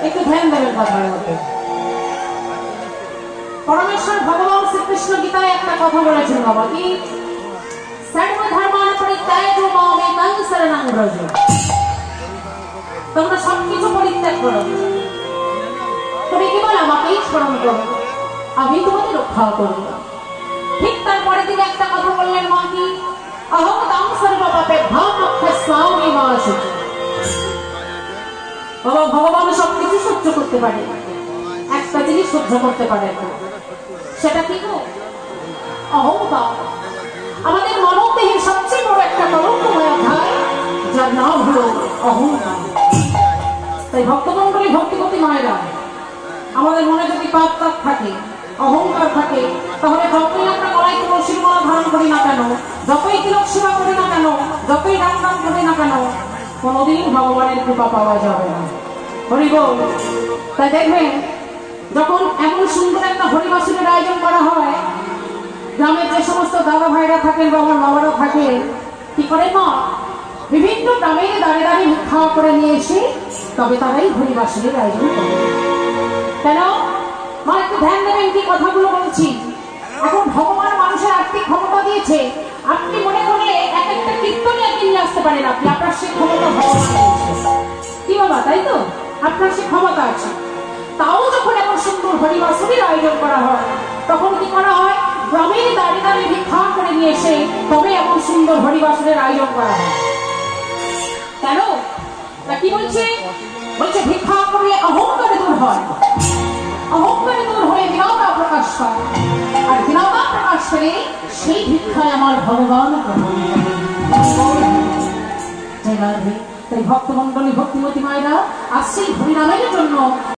একটু ধ্যান দেবেন কথার মধ্যে। পরমেশ্বর ভগবান শ্রীকৃষ্ণ গীতায় একটা কথা বলেছেন বাবা, কি সর্ব ধর্মান পরিত্যাজ্য মামেকং শরণং ব্রজ। তোমরা সবকিছু পরিত্যাগ করো, তুমি কেবল আমাকেই স্মরণ করো, আমি তোমাদের রক্ষা করব। ঠিক তারপরে তিনি একটা কথা বললেন, মা কি অহং তাং সর্ব পাপেভ্যো মোক্ষয়স্যামি মা শুচি। বাবা ভগবান সবকিছু সহ্য করতে পারে, একটা জিনিস সহ্য করতে পারে না, সেটা কি গো? অহংকার। আমাদের মানব দেহের সবচেয়ে বড় একটা কলঙ্কময় অধ্যায়, যার নাম হলো অহংকার। তাই ভক্তমণ্ডলী, ভক্তিপতি মায়েরা, আমাদের মনে যদি পাপ তাপ থাকে, অহংকার থাকে, তাহলে যতই আমরা গলায় তুলসীর মালা ধারণ করি না কেন, যতই তিলক সেবা করি না কেন, যতই নাম গান করি না কেন, কোনোদিন ভগবানের কৃপা পাওয়া যাবে না। হরি বল। তাই দেখবেন যখন এমন সুন্দর একটা হরিবাসনের আয়োজন করা হয়, গ্রামের যে সমস্ত দাদা ভাইরা থাকেন বা আমার বাবারা থাকেন, কি করে মা বিভিন্ন গ্রামে দাঁড়িয়ে দাঁড়িয়ে খাওয়া করে নিয়ে এসে তবে তারাই হরিবাসনের আয়োজন করে। কেন মা? একটু ধ্যান দেবেন কি কথাগুলো বলছি। এখন ভগবান মানুষের আর্থিক ক্ষমতা দিয়েছে, আপনি মনে করলে এক একটা কীর্তনে আপনি নিয়ে আসতে পারেন, আপনি আপনার সে ক্ষমতা ভগবান দিয়েছে। কি বাবা, তাই তো? আপনার সে ক্ষমতা আছে। তাও যখন এমন সুন্দর হরিবাসনের আয়োজন করা হয়, তখন কি করা হয়? গ্রামের দাঁড়িয়ে দাঁড়িয়ে ভিক্ষা করে নিয়ে এসে তবে এমন সুন্দর হরিবাসনের আয়োজন করা হয়। কেন? তা কি বলছে? বলছে ভিক্ষা করলে অহংকারে দূর হয়, অহংকারে দূর হয়ে বিনয়তা প্রকাশ পায়, আর বিনয়তা প্রকাশ পেলে সেই ভিক্ষায় আমার ভগবান গ্রহণ করে। তাই ভক্তমণ্ডলী, ভক্তিমতী মায়েরা আজ সেই হরিনামের জন্য